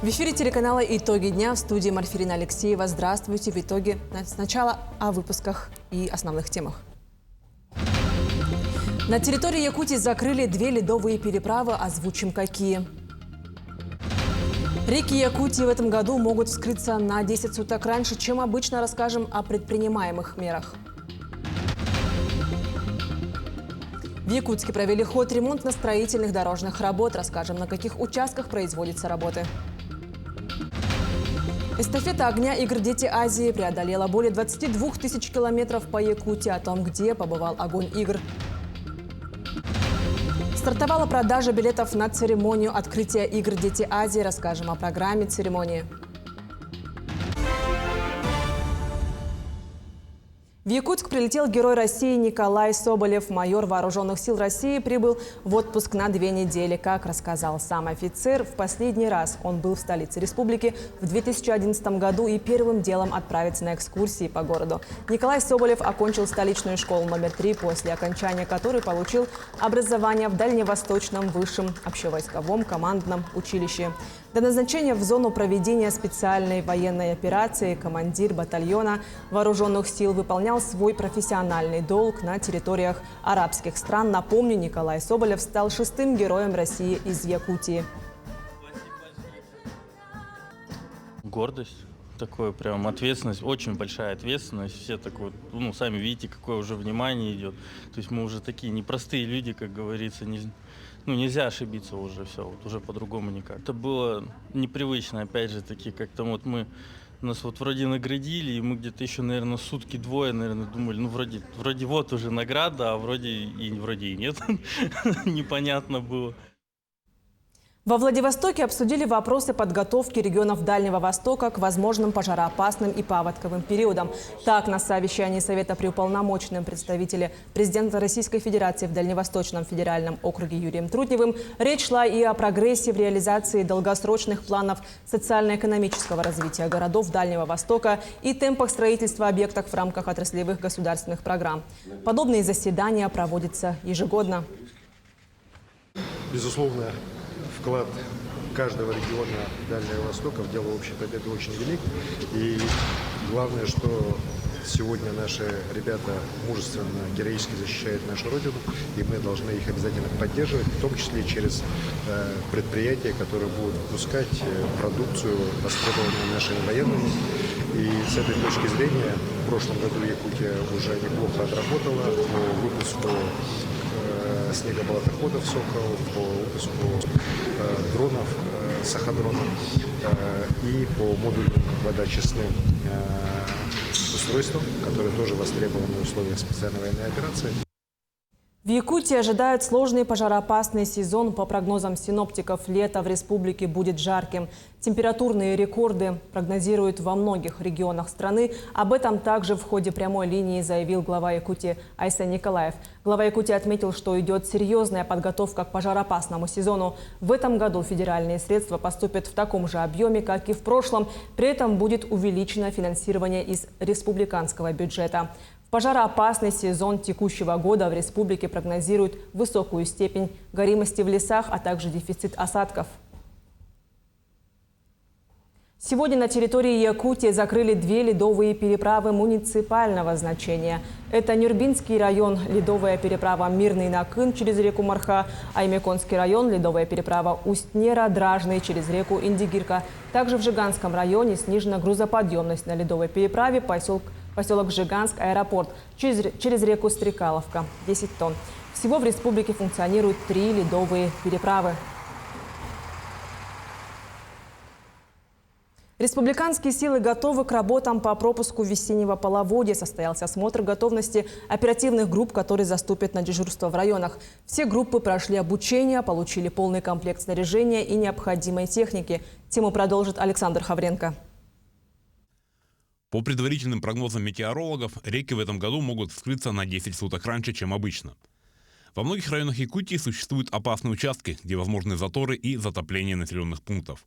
В эфире телеканала «Итоги дня», в студии Марфирина Алексеева. Здравствуйте. В итоге сначала о выпусках и основных темах. На территории Якутии закрыли 2 ледовые переправы. Озвучим какие. Реки Якутии в этом году могут вскрыться на 10 суток раньше, чем обычно. Расскажем о предпринимаемых мерах. В Якутске провели ход ремонтно-строительных дорожных работ. Расскажем, на каких участках производятся работы. Эстафета огня игр «Дети Азии» преодолела более 22 тысяч километров по Якутии. О том, где побывал огонь игр. Стартовала продажа билетов на церемонию открытия игр «Дети Азии». Расскажем о программе церемонии. В Якутск прилетел герой России Николай Соболев. Майор Вооруженных сил России прибыл в отпуск на 2 недели. Как рассказал сам офицер, в последний раз он был в столице республики в 2011 году и первым делом отправится на экскурсии по городу. Николай Соболев окончил столичную школу номер 3, после окончания которой получил образование в Дальневосточном высшем общевойсковом командном училище. До назначения в зону проведения специальной военной операции командир батальона Вооруженных сил выполнял свой профессиональный долг на территориях арабских стран. Напомню, Николай Соболев стал 6-м героем России из Якутии. Гордость, такое прям ответственность, очень большая ответственность. Все такое, сами видите, какое уже внимание идет. То есть мы уже такие непростые люди, как говорится, нельзя ошибиться уже, все, вот уже по-другому никак. Это было непривычно, опять же, такие, как там вот нас вот вроде наградили, и мы где-то еще, наверное, сутки-двое, наверное, думали, вроде вот уже награда, а вроде и нет, непонятно было. Во Владивостоке обсудили вопросы подготовки регионов Дальнего Востока к возможным пожароопасным и паводковым периодам. Так, на совещании Совета при уполномоченном представителе президента Российской Федерации в Дальневосточном федеральном округе Юрием Трутневым речь шла и о прогрессе в реализации долгосрочных планов социально-экономического развития городов Дальнего Востока и темпах строительства объектов в рамках отраслевых государственных программ. Подобные заседания проводятся ежегодно. Безусловно, вклад каждого региона Дальнего Востока в дело общей победы очень велик. И главное, что сегодня наши ребята мужественно, героически защищают нашу Родину, и мы должны их обязательно поддерживать, в том числе через предприятия, которые будут выпускать продукцию, востребованную нашими военными. И с этой точки зрения в прошлом году Якутия уже неплохо отработала по выпуску снегоболотоходов «Сокол», по выпуску дронов, саходронов и по модульным водоочистным устройствам, которые тоже востребованы в условиях специальной военной операции. В Якутии ожидают сложный пожароопасный сезон. По прогнозам синоптиков, лето в республике будет жарким. Температурные рекорды прогнозируют во многих регионах страны. Об этом также в ходе прямой линии заявил глава Якутии Айсен Николаев. Глава Якутии отметил, что идет серьезная подготовка к пожароопасному сезону. В этом году федеральные средства поступят в таком же объеме, как и в прошлом. При этом будет увеличено финансирование из республиканского бюджета. Пожароопасный сезон текущего года в республике прогнозирует высокую степень горимости в лесах, а также дефицит осадков. Сегодня на территории Якутии закрыли 2 ледовые переправы муниципального значения. Это Нюрбинский район, ледовая переправа Мирный Накын через реку Марха, Аймеконский район, ледовая переправа Усть-Нера-Дражный через реку Индигирка. Также в Жиганском районе снижена грузоподъемность на ледовой переправе поселок Жиганск, аэропорт, через реку Стрекаловка, 10 тонн. Всего в республике функционируют 3 ледовые переправы. Республиканские силы готовы к работам по пропуску весеннего половодья. Состоялся осмотр готовности оперативных групп, которые заступят на дежурство в районах. Все группы прошли обучение, получили полный комплект снаряжения и необходимой техники. Тему продолжит Александр Хавренко. По предварительным прогнозам метеорологов, реки в этом году могут вскрыться на 10 суток раньше, чем обычно. Во многих районах Якутии существуют опасные участки, где возможны заторы и затопление населенных пунктов.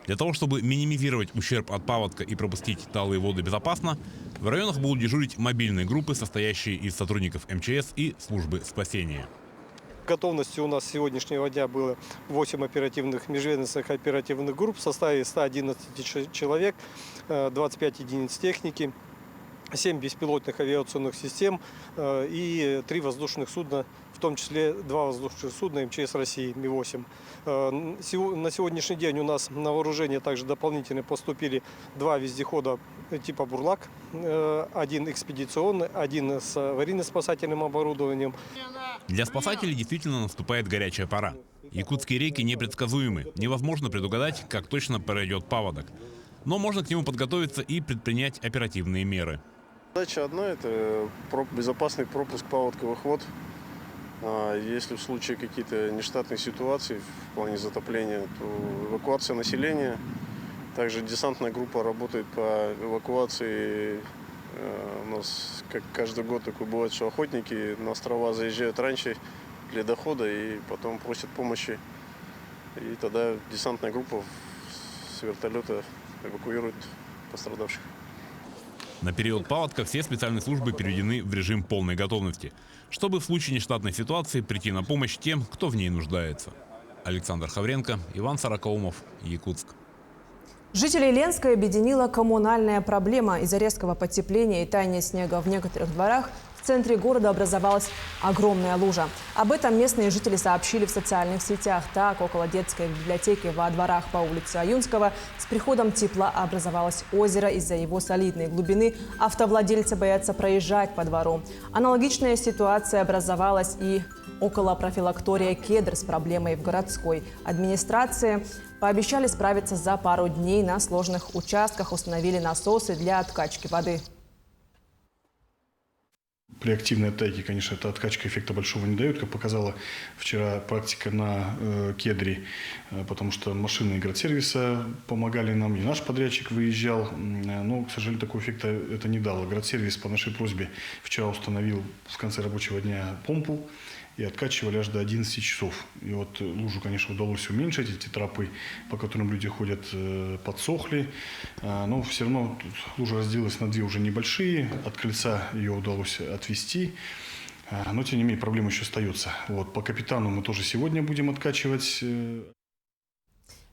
Для того, чтобы минимизировать ущерб от паводка и пропустить талые воды безопасно, в районах будут дежурить мобильные группы, состоящие из сотрудников МЧС и службы спасения. В готовности у нас с сегодняшнего дня было 8 оперативных межведомственных оперативных групп в составе 111 человек, 25 единиц техники, 7 беспилотных авиационных систем и 3 воздушных судна, в том числе 2 воздушных судна МЧС России Ми-8. На сегодняшний день у нас на вооружение также дополнительно поступили 2 вездехода типа «Бурлак», 1 экспедиционный, 1 с аварийно-спасательным оборудованием. Для спасателей действительно наступает горячая пора. Якутские реки непредсказуемы. Невозможно предугадать, как точно пройдет паводок. Но можно к нему подготовиться и предпринять оперативные меры. Задача одна – это безопасный пропуск паводковых вод. Если в случае какие-то нештатные ситуации в плане затопления, то эвакуация населения. Также десантная группа работает по эвакуации. У нас, как каждый год, такое бывает, что охотники на острова заезжают раньше для дохода и потом просят помощи. И тогда десантная группа с вертолета эвакуирует пострадавших. На период паводка все специальные службы переведены в режим полной готовности, чтобы в случае нештатной ситуации прийти на помощь тем, кто в ней нуждается. Александр Хавренко, Иван Сорокаумов, Якутск. Жителей Ленска объединила коммунальная проблема. Из-за резкого потепления и таяния снега в некоторых дворах в центре города образовалась огромная лужа. Об этом местные жители сообщили в социальных сетях. Так, около детской библиотеки во дворах по улице Аюнского с приходом тепла образовалось озеро. Из-за его солидной глубины автовладельцы боятся проезжать по двору. Аналогичная ситуация образовалась и около профилактория «Кедр» с проблемой в городской администрации. Пообещали справиться за пару дней. На сложных участках установили насосы для откачки воды. При активной оттайке, конечно, эта откачка эффекта большого не дает, как показала вчера практика на Кедре, потому что машины градсервиса помогали нам, и наш подрядчик выезжал, но, к сожалению, такого эффекта это не дало. Градсервис по нашей просьбе вчера установил в конце рабочего дня помпу, и откачивали аж до 11 часов. И вот лужу, конечно, удалось уменьшить. Эти тропы, по которым люди ходят, подсохли. Но все равно лужа разделилась на 2 уже небольшие. От крыльца ее удалось отвести. Но, тем не менее, проблема еще остается. Вот, по капитану мы тоже сегодня будем откачивать.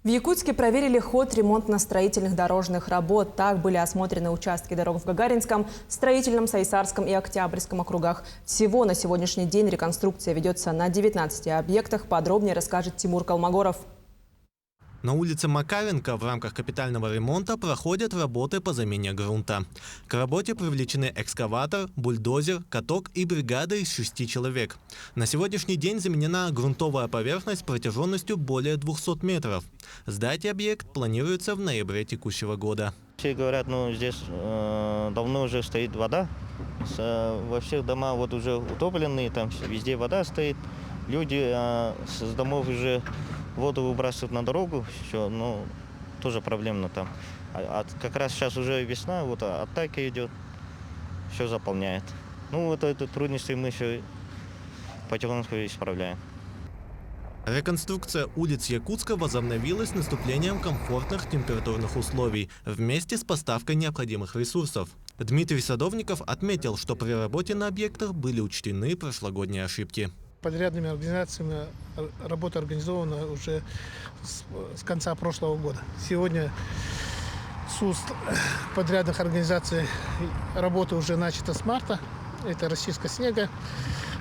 В Якутске проверили ход ремонтно-строительных дорожных работ. Так были осмотрены участки дорог в Гагаринском, Строительном, Сайсарском и Октябрьском округах. Всего на сегодняшний день реконструкция ведется на 19 объектах. Подробнее расскажет Тимур Калмогоров. На улице Макаренко в рамках капитального ремонта проходят работы по замене грунта. К работе привлечены экскаватор, бульдозер, каток и бригада из 6 человек. На сегодняшний день заменена грунтовая поверхность протяженностью более 200 метров. Сдать объект планируется в ноябре текущего года. Все говорят, здесь давно уже стоит вода. Во всех домах вот уже утопленные, там везде вода стоит. Люди с домов уже воду выбрасывают на дорогу, все, тоже проблемно там. Как раз сейчас уже весна, вот оттайка идет, все заполняет. Это трудности мы еще потихоньку исправляем. Реконструкция улиц Якутска возобновилась с наступлением комфортных температурных условий вместе с поставкой необходимых ресурсов. Дмитрий Садовников отметил, что при работе на объектах были учтены прошлогодние ошибки. Подрядными организациями работа организована уже с конца прошлого года. Сегодня с уст подрядных организаций работа уже начата с марта. Это расчистка снега,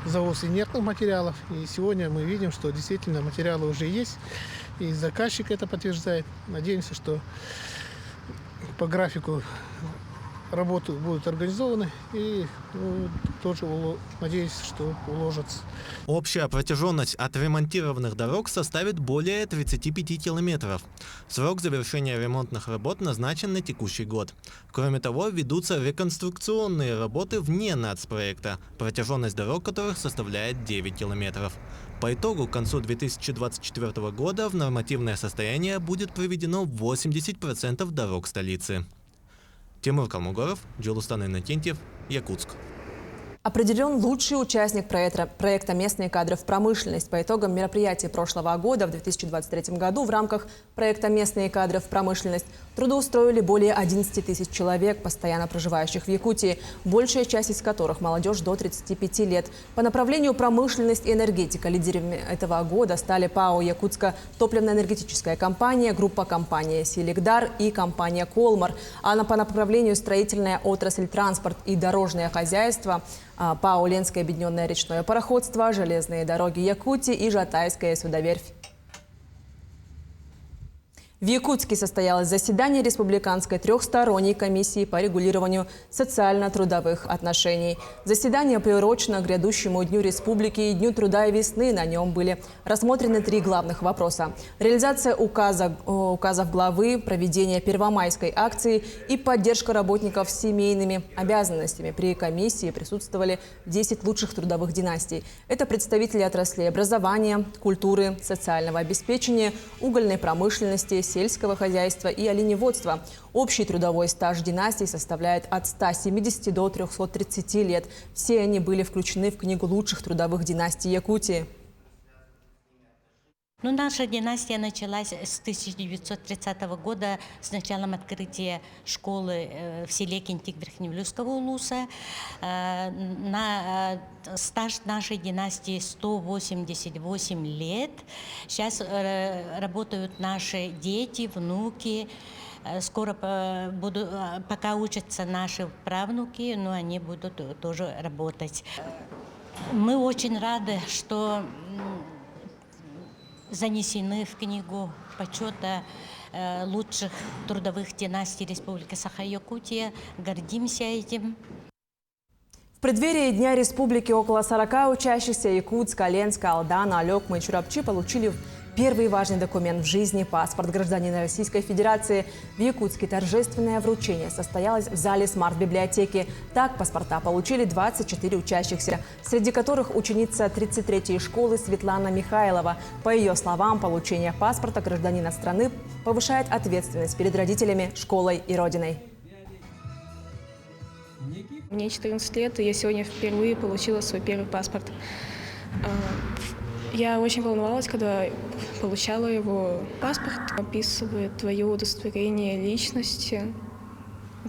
завоз инертных материалов. И сегодня мы видим, что действительно материалы уже есть. И заказчик это подтверждает. Надеемся, что по графику работы будут организованы и тоже надеюсь, что уложатся. Общая протяженность отремонтированных дорог составит более 35 километров. Срок завершения ремонтных работ назначен на текущий год. Кроме того, ведутся реконструкционные работы вне нацпроекта, протяженность дорог которых составляет 9 километров. По итогу, к концу 2024 года в нормативное состояние будет приведено 80% дорог столицы. Тимур Калмогоров, Джулустан Иннокентьев, Якутск. Определен лучший участник проекта «Местные кадры в промышленность». По итогам мероприятия прошлого года, в 2023 году, в рамках проекта «Местные кадры в промышленность» трудоустроили более 11 тысяч человек, постоянно проживающих в Якутии, большая часть из которых молодежь до 35 лет. По направлению промышленность и энергетика лидерами этого года стали ПАО «Якутская топливно-энергетическая компания», группа компании «Селигдар» и компания «Колмар». А по направлению строительная отрасль, транспорт и дорожное хозяйство – ПАО «Ленское объединенное речное пароходство», «Железные дороги Якутии» и «Жатайская судоверфь». В Якутске состоялось заседание Республиканской трехсторонней комиссии по регулированию социально-трудовых отношений. Заседание приурочено к грядущему Дню Республики и Дню труда и весны. На нем были рассмотрены 3 главных вопроса. Реализация указов главы, проведение первомайской акции и поддержка работников с семейными обязанностями. При комиссии присутствовали 10 лучших трудовых династий. Это представители отраслей образования, культуры, социального обеспечения, угольной промышленности, сельского хозяйства и оленеводства. Общий трудовой стаж династий составляет от 170 до 330 лет. Все они были включены в Книгу лучших трудовых династий Якутии. Наша династия началась с 1930 года с началом открытия школы в селе Кентик Верхневлюского улуса. Стаж нашей династии 188 лет. Сейчас работают наши дети, внуки. Скоро пока учатся наши правнуки, но они будут тоже работать. Мы очень рады, что занесены в Книгу почета лучших трудовых династий Республики Саха-Якутия. Гордимся этим. В преддверии Дня Республики около 40 учащихся Якутска, Ленска, Алдана, Алёкмы и Чурапчи получили первый важный документ в жизни – паспорт гражданина Российской Федерации. В Якутске торжественное вручение состоялось в зале смарт-библиотеки. Так паспорта получили 24 учащихся, среди которых ученица 33-й школы Светлана Михайлова. По ее словам, получение паспорта гражданина страны повышает ответственность перед родителями, школой и родиной. Мне 14 лет, и я сегодня впервые получила свой первый паспорт. Я очень волновалась, когда получала его. Паспорт описывает твое удостоверение личности.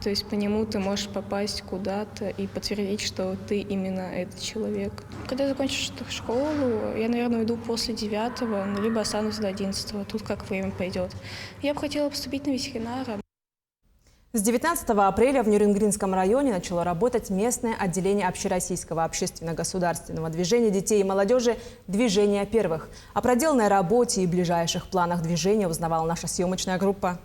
То есть по нему ты можешь попасть куда-то и подтвердить, что ты именно этот человек. Когда я закончу школу, я, наверное, уйду после 9-го, либо останусь до 11-го. Тут как время пойдет. Я бы хотела поступить на ветеринара. С 19 апреля в Нюрнгринском районе начало работать местное отделение общероссийского общественно-государственного движения детей и молодежи «Движение первых». О проделанной работе и ближайших планах движения узнавала наша съемочная группа.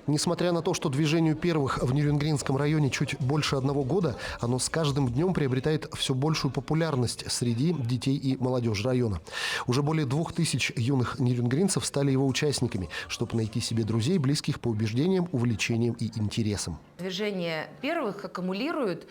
Несмотря на то, что движению первых в Нюрнгринском районе чуть больше 1 года, оно с каждым днем приобретает все большую популярность среди детей и молодежи района. Уже более 2000 юных нюрнгринцев стали его участниками, чтобы найти себе друзей, близких по убеждениям, увлечениям и интересам. Движение первых аккумулирует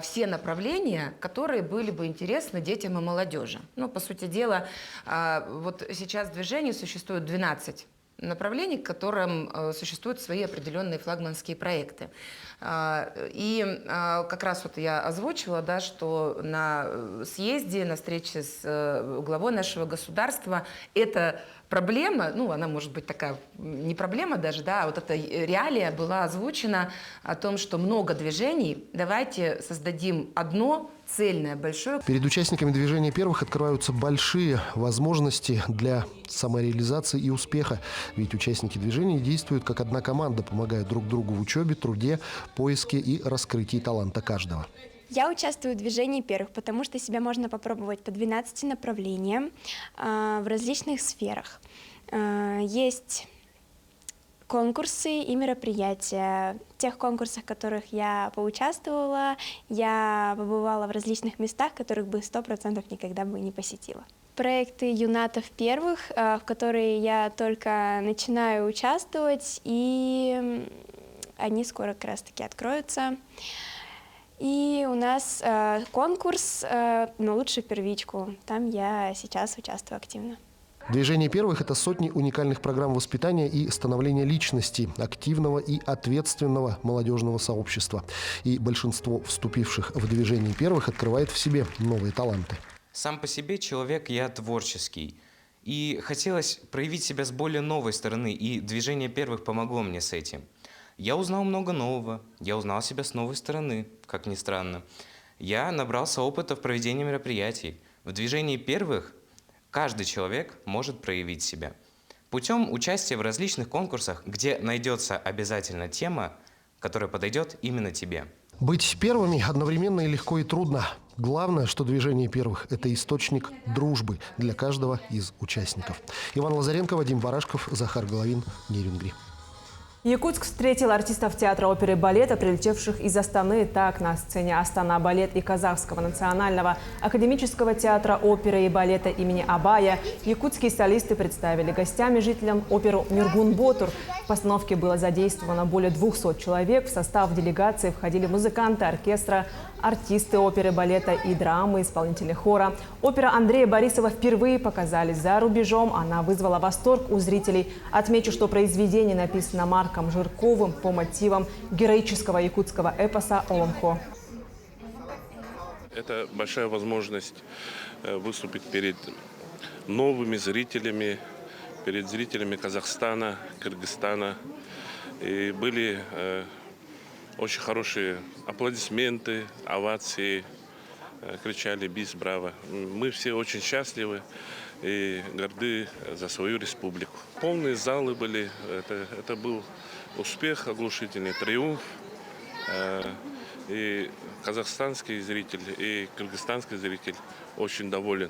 все направления, которые были бы интересны детям и молодежи. Ну, по сути дела, вот сейчас в движении существует 12 направлений, к которым существуют свои определенные флагманские проекты. И как раз вот я озвучила, да, что на съезде, на встрече с главой нашего государства эта проблема, ну, она может быть такая, не проблема даже, да, а вот эта реалия была озвучена о том, что много движений, давайте создадим одно цельное, большое. Перед участниками движения первых открываются большие возможности для самореализации и успеха. Ведь участники движения действуют как одна команда, помогая друг другу в учебе, труде, поиске и раскрытии таланта каждого. Я участвую в движении первых, потому что себя можно попробовать по 12 направлениям в различных сферах. Есть конкурсы и мероприятия. В тех конкурсах, в которых я поучаствовала, я побывала в различных местах, которых бы 100% никогда бы не посетила. Проекты юнатов первых, в которые я только начинаю участвовать, и они скоро как раз-таки откроются. И у нас конкурс на лучшую первичку. Там я сейчас участвую активно. Движение первых – это сотни уникальных программ воспитания и становления личности, активного и ответственного молодежного сообщества. И большинство вступивших в движение первых открывает в себе новые таланты. Сам по себе человек я творческий. И хотелось проявить себя с более новой стороны, и движение первых помогло мне с этим. Я узнал много нового, я узнал себя с новой стороны, как ни странно. Я набрался опыта в проведении мероприятий. В движении первых каждый человек может проявить себя. Путем участия в различных конкурсах, где найдется обязательно тема, которая подойдет именно тебе. Быть первыми одновременно и легко, и трудно. Главное, что движение первых – это источник дружбы для каждого из участников. Иван Лазаренко, Вадим Барашков, Захар Головин, Нерюнгри. Якутск встретил артистов театра оперы и балета, прилетевших из Астаны. Так, на сцене Астана-балет и Казахского национального академического театра оперы и балета имени Абая якутские солисты представили гостям и жителям оперу «Нюргун-Ботур». В постановке было задействовано более 200 человек. В состав делегации входили музыканты оркестра, артисты оперы, балета и драмы, исполнители хора. Опера Андрея Борисова впервые показались за рубежом. Она вызвала восторг у зрителей. Отмечу, что произведение написано Марком Жирковым по мотивам героического якутского эпоса «Оломхо». Это большая возможность выступить перед новыми зрителями, перед зрителями Казахстана, Кыргызстана. И были очень хорошие аплодисменты, овации, кричали «Бис, браво!». Мы все очень счастливы и горды за свою республику. Полные залы были, это был успех, оглушительный триумф. И казахстанский зритель, и кыргызстанский зритель очень доволен.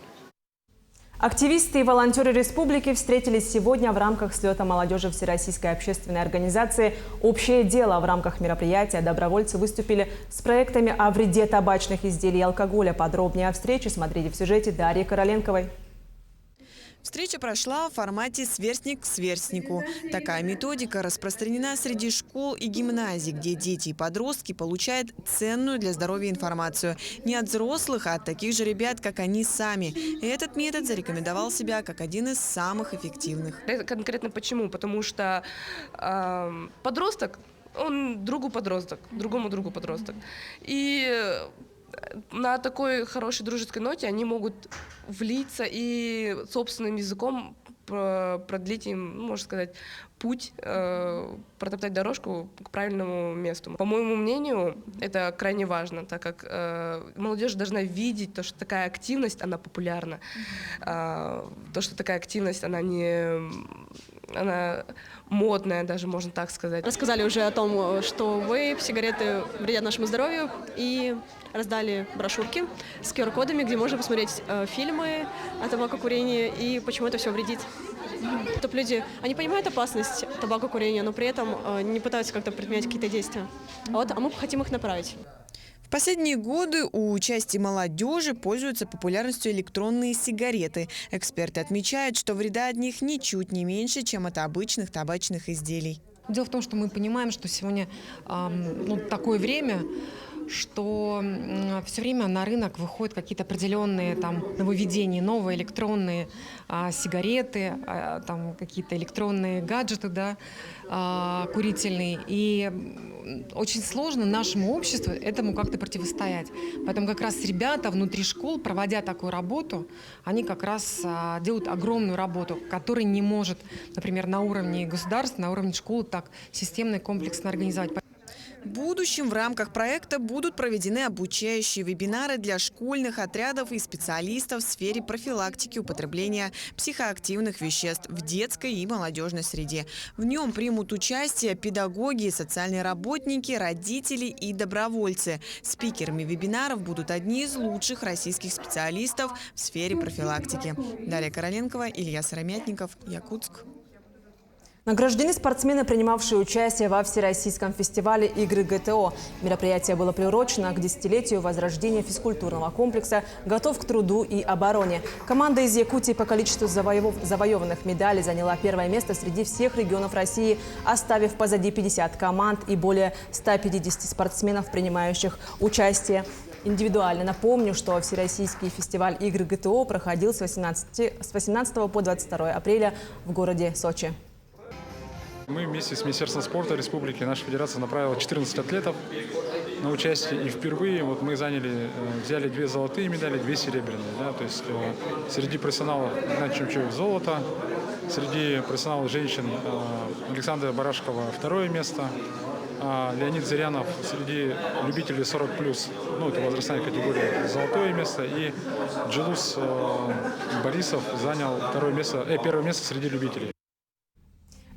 Активисты и волонтеры республики встретились сегодня в рамках слета молодежи Всероссийской общественной организации «Общее дело». В рамках мероприятия добровольцы выступили с проектами о вреде табачных изделий и алкоголя. Подробнее о встрече смотрите в сюжете Дарьи Короленковой. Встреча прошла в формате «сверстник к сверстнику». Такая методика распространена среди школ и гимназий, где дети и подростки получают ценную для здоровья информацию. Не от взрослых, а от таких же ребят, как они сами. И этот метод зарекомендовал себя как один из самых эффективных. Это конкретно почему? Потому что подросток, он другому другу подросток. И на такой хорошей дружеской ноте они могут влиться и собственным языком продлить им, можно сказать, путь, протоптать дорожку к правильному месту. По моему мнению, это крайне важно, так как молодежь должна видеть то, что такая активность, она популярна, то, что такая активность, она модная, даже можно так сказать. Рассказали уже о том, что вейп, сигареты вредят нашему здоровью, и раздали брошюрки с QR-кодами, где можно посмотреть фильмы о табакокурении и почему это все вредит. Чтоб люди, они понимают опасность табакокурения, но при этом не пытаются как-то предпринять какие-то действия. А мы хотим их направить. В последние годы у части молодежи пользуются популярностью электронные сигареты. Эксперты отмечают, что вреда от них ничуть не меньше, чем от обычных табачных изделий. Дело в том, что мы понимаем, что сегодня такое время, что все время на рынок выходят какие-то определенные нововведения, новые электронные сигареты, какие-то электронные гаджеты, курительные. И очень сложно нашему обществу этому как-то противостоять. Поэтому как раз ребята внутри школ, проводя такую работу, они как раз делают огромную работу, которую не может, например, на уровне государства, на уровне школы так системно и комплексно организовать. В будущем в рамках проекта будут проведены обучающие вебинары для школьных отрядов и специалистов в сфере профилактики употребления психоактивных веществ в детской и молодежной среде. В нем примут участие педагоги, социальные работники, родители и добровольцы. Спикерами вебинаров будут одни из лучших российских специалистов в сфере профилактики. Дарья Короленкова, Илья Сыромятников, Якутск. Награждены спортсмены, принимавшие участие во Всероссийском фестивале «Игры ГТО». Мероприятие было приурочено к десятилетию возрождения физкультурного комплекса «Готов к труду и обороне». Команда из Якутии по количеству завоеванных медалей заняла первое место среди всех регионов России, оставив позади 50 команд и более 150 спортсменов, принимающих участие. индивидуально. Напомню, что Всероссийский фестиваль игр ГТО проходил с 18 по 22 апреля в городе Сочи. Мы вместе с Министерством спорта Республики, наша федерация направила 14 атлетов на участие. И впервые вот мы взяли 2 золотые медали, 2 серебряные. Да, то есть среди профессионалов Геннадий Чемчуев золото, среди профессионалов женщин Александра Барашкова 2 место, Леонид Зырянов среди любителей 40+, ну это возрастная категория, золотое место, и Джилус Борисов занял 1 место среди любителей.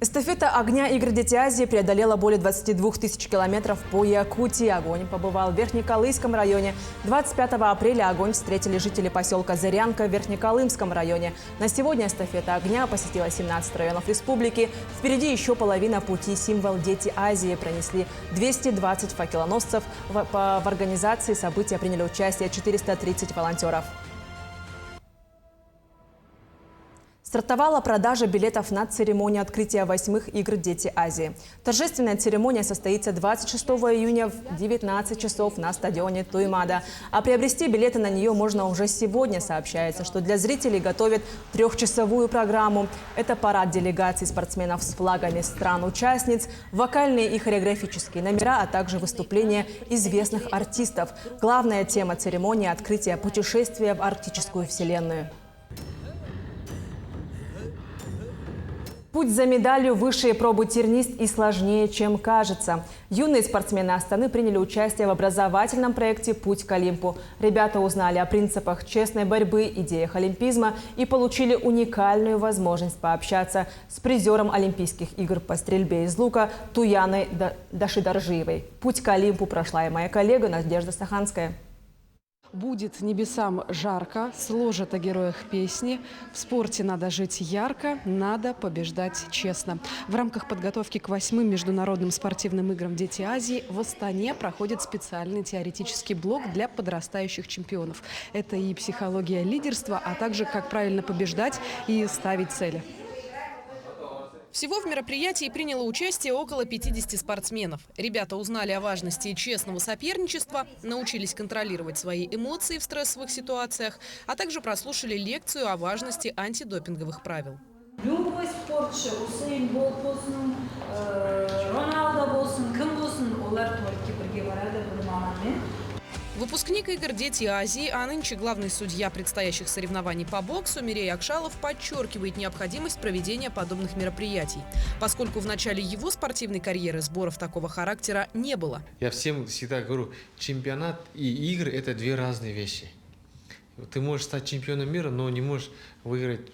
Эстафета огня игр «Дети Азии» преодолела более 22 тысяч километров по Якутии. Огонь побывал в Верхнеколымском районе. 25 апреля огонь встретили жители поселка Зырянка в Верхнеколымском районе. На сегодня эстафета огня посетила 17 районов республики. Впереди еще половина пути. Символ «Дети Азии» пронесли 220 факелоносцев. В организации события приняли участие 430 волонтеров. Стартовала продажа билетов на церемонию открытия 8-х игр «Дети Азии». Торжественная церемония состоится 26 июня в 19 часов на стадионе Туймада. А приобрести билеты на нее можно уже сегодня. Сообщается, что для зрителей готовят 3-часовую программу. Это парад делегаций спортсменов с флагами стран-участниц, вокальные и хореографические номера, а также выступления известных артистов. Главная тема церемонии – открытие путешествия в арктическую вселенную. Путь за медалью, высшие пробы тернист и сложнее, чем кажется. Юные спортсмены Астаны приняли участие в образовательном проекте «Путь к Олимпу». Ребята узнали о принципах честной борьбы, идеях олимпизма и получили уникальную возможность пообщаться с призером Олимпийских игр по стрельбе из лука Туяной Дашидаржиевой. «Путь к Олимпу» прошла и моя коллега Надежда Саханская. Будет небесам жарко, сложат о героях песни. В спорте надо жить ярко, надо побеждать честно. В рамках подготовки к 8-м международным спортивным играм «Дети Азии» в Астане проходит специальный теоретический блок для подрастающих чемпионов. Это и психология лидерства, а также как правильно побеждать и ставить цели. Всего в мероприятии приняло участие около 50 спортсменов. Ребята узнали о важности честного соперничества, научились контролировать свои эмоции в стрессовых ситуациях, а также прослушали лекцию о важности антидопинговых правил. Любой спортшы, Усейн Болт болсын, Роналдо болсын, кім болсын, олар төртке бірге барады, бір маманмен. Выпускник игр «Дети Азии», а нынче главный судья предстоящих соревнований по боксу Мирей Акшалов подчеркивает необходимость проведения подобных мероприятий, поскольку в начале его спортивной карьеры сборов такого характера не было. Я всем всегда говорю, чемпионат и игры – это 2 разные вещи. Ты можешь стать чемпионом мира, но не можешь выиграть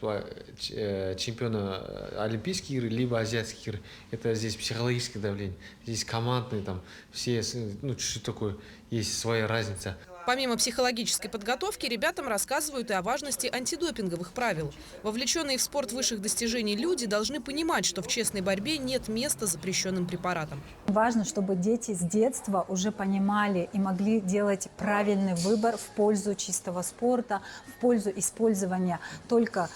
чемпиона Олимпийских игр, либо азиатских игр. Это здесь психологическое давление, здесь командные, там все, ну чуть-чуть такое, есть своя разница. Помимо психологической подготовки, ребятам рассказывают и о важности антидопинговых правил. Вовлеченные в спорт высших достижений люди должны понимать, что в честной борьбе нет места запрещенным препаратам. Важно, чтобы дети с детства уже понимали и могли делать правильный выбор в пользу чистого спорта, в пользу использования только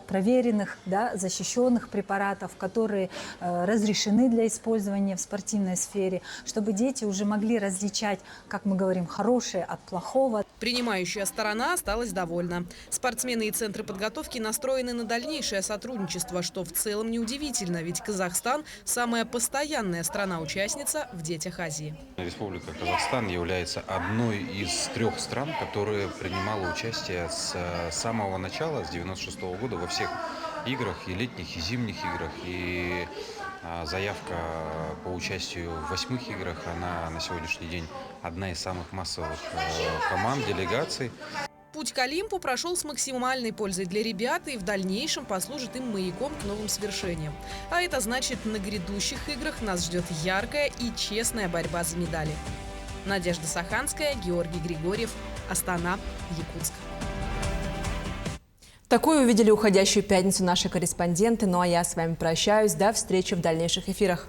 проверенных, защищенных препаратов, которые разрешены для использования в спортивной сфере, чтобы дети уже могли различать, как мы говорим, хорошее от плохого. Принимающая сторона осталась довольна. Спортсмены и центры подготовки настроены на дальнейшее сотрудничество, что в целом неудивительно, ведь Казахстан – самая постоянная страна-участница в «Детях Азии». Республика Казахстан является одной из 3 стран, которая принимала участие с самого начала, с 1996 года, во всех играх, и летних, и зимних играх. И заявка по участию в 8-х играх, она на сегодняшний день одна из самых массовых команд, делегаций. Путь к Олимпу прошел с максимальной пользой для ребят и в дальнейшем послужит им маяком к новым свершениям. А это значит, на грядущих играх нас ждет яркая и честная борьба за медали. Надежда Саханская, Георгий Григорьев, Астана, Якутск. Такую увидели уходящую пятницу наши корреспонденты. Ну а я с вами прощаюсь. До встречи в дальнейших эфирах.